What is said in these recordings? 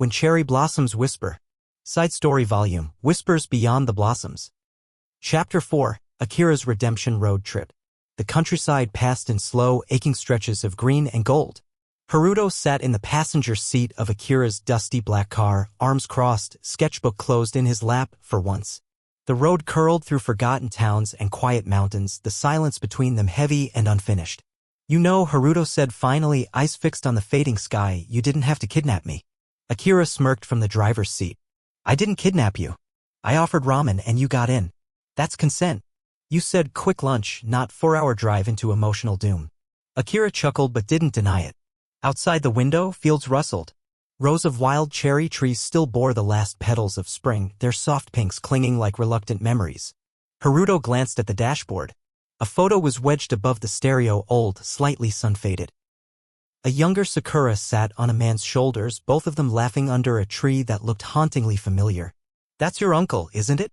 When Cherry Blossoms Whisper. Side Story Volume, Whispers Beyond the Blossoms. Chapter 4, Akira's Redemption Road Trip. The countryside passed in slow, aching stretches of green and gold. Haruto sat in the passenger seat of Akira's dusty black car, arms crossed, sketchbook closed in his lap for once. The road curled through forgotten towns and quiet mountains, the silence between them heavy and unfinished. You know, Haruto said finally, eyes fixed on the fading sky, you didn't have to kidnap me. Akira smirked from the driver's seat. I didn't kidnap you. I offered ramen and you got in. That's consent. You said quick lunch, not 4-hour drive into emotional doom. Akira chuckled but didn't deny it. Outside the window, fields rustled. Rows of wild cherry trees still bore the last petals of spring, their soft pinks clinging like reluctant memories. Haruto glanced at the dashboard. A photo was wedged above the stereo, old, slightly sun-faded. A younger Sakura sat on a man's shoulders, both of them laughing under a tree that looked hauntingly familiar. That's your uncle, isn't it?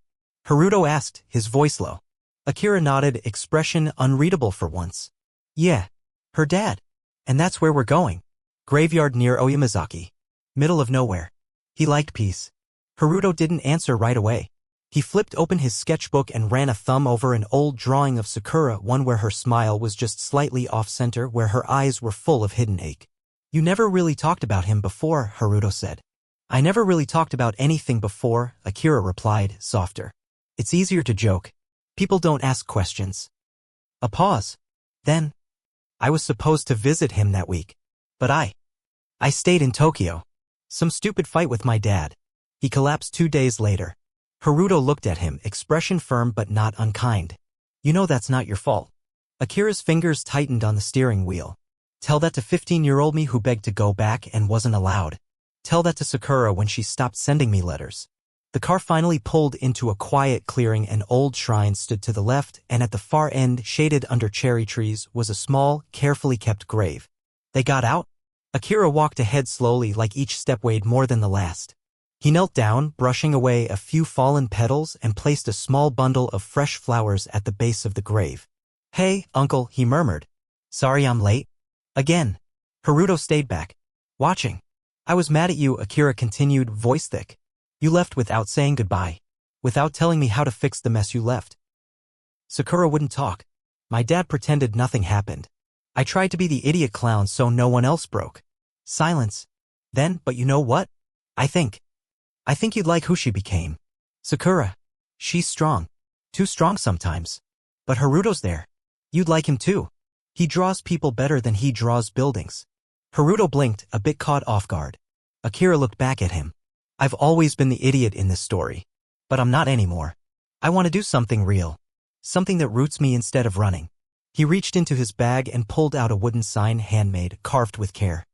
Haruto asked, his voice low. Akira nodded, expression unreadable for once. Yeah. Her dad. And that's where we're going. Graveyard near Oyamazaki. Middle of nowhere. He liked peace. Haruto didn't answer right away. He flipped open his sketchbook and ran a thumb over an old drawing of Sakura, one where her smile was just slightly off-center, where her eyes were full of hidden ache. You never really talked about him before, Haruto said. I never really talked about anything before, Akira replied, softer. It's easier to joke. People don't ask questions. A pause. Then, I was supposed to visit him that week. But I stayed in Tokyo. Some stupid fight with my dad. He collapsed 2 days later. Haruto looked at him, expression firm but not unkind. You know that's not your fault. Akira's fingers tightened on the steering wheel. Tell that to 15-year-old me who begged to go back and wasn't allowed. Tell that to Sakura when she stopped sending me letters. The car finally pulled into a quiet clearing. An old shrine stood to the left, and at the far end, shaded under cherry trees, was a small, carefully kept grave. They got out? Akira walked ahead slowly, like each step weighed more than the last. He knelt down, brushing away a few fallen petals, and placed a small bundle of fresh flowers at the base of the grave. Hey, uncle, he murmured. Sorry I'm late. Again. Haruto stayed back, watching. I was mad at you, Akira continued, voice thick. You left without saying goodbye. Without telling me how to fix the mess you left. Sakura wouldn't talk. My dad pretended nothing happened. I tried to be the idiot clown so no one else broke. Silence. Then, but you know what? I think you'd like who she became. Sakura. She's strong. Too strong sometimes. But Haruto's there. You'd like him too. He draws people better than he draws buildings. Haruto blinked, a bit caught off guard. Akira looked back at him. I've always been the idiot in this story. But I'm not anymore. I want to do something real. Something that roots me instead of running. He reached into his bag and pulled out a wooden sign, handmade, carved with care.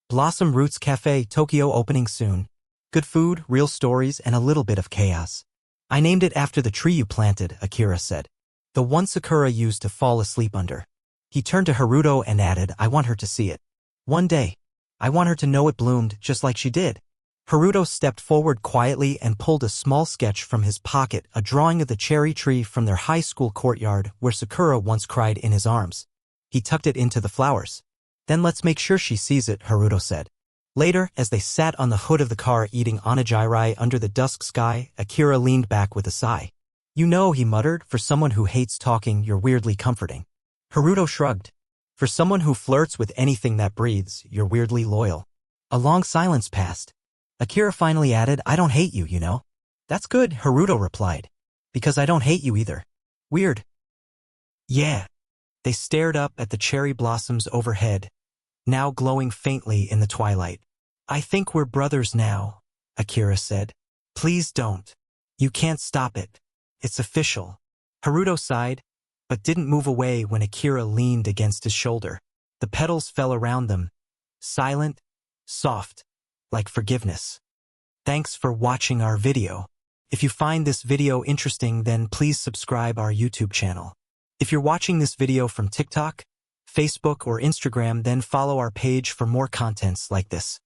Blossom Roots Cafe, Tokyo, opening soon. Good food, real stories, and a little bit of chaos. I named it after the tree you planted, Akira said. The one Sakura used to fall asleep under. He turned to Haruto and added, I want her to see it. One day. I want her to know it bloomed just like she did. Haruto stepped forward quietly and pulled a small sketch from his pocket, a drawing of the cherry tree from their high school courtyard where Sakura once cried in his arms. He tucked it into the flowers. Then let's make sure she sees it, Haruto said. Later, as they sat on the hood of the car eating onigiri under the dusk sky, Akira leaned back with a sigh. You know, he muttered, for someone who hates talking, you're weirdly comforting. Haruto shrugged. For someone who flirts with anything that breathes, you're weirdly loyal. A long silence passed. Akira finally added, I don't hate you, you know. That's good, Haruto replied. Because I don't hate you either. Weird. Yeah. They stared up at the cherry blossoms overhead, now glowing faintly in the twilight. I think we're brothers now, Akira said. Please don't. You can't stop it. It's official. Haruto sighed, but didn't move away when Akira leaned against his shoulder. The petals fell around them, silent, soft, like forgiveness. Thanks for watching our video. If you find this video interesting, then please subscribe our YouTube channel. If you're watching this video from TikTok, Facebook, or Instagram, then follow our page for more contents like this.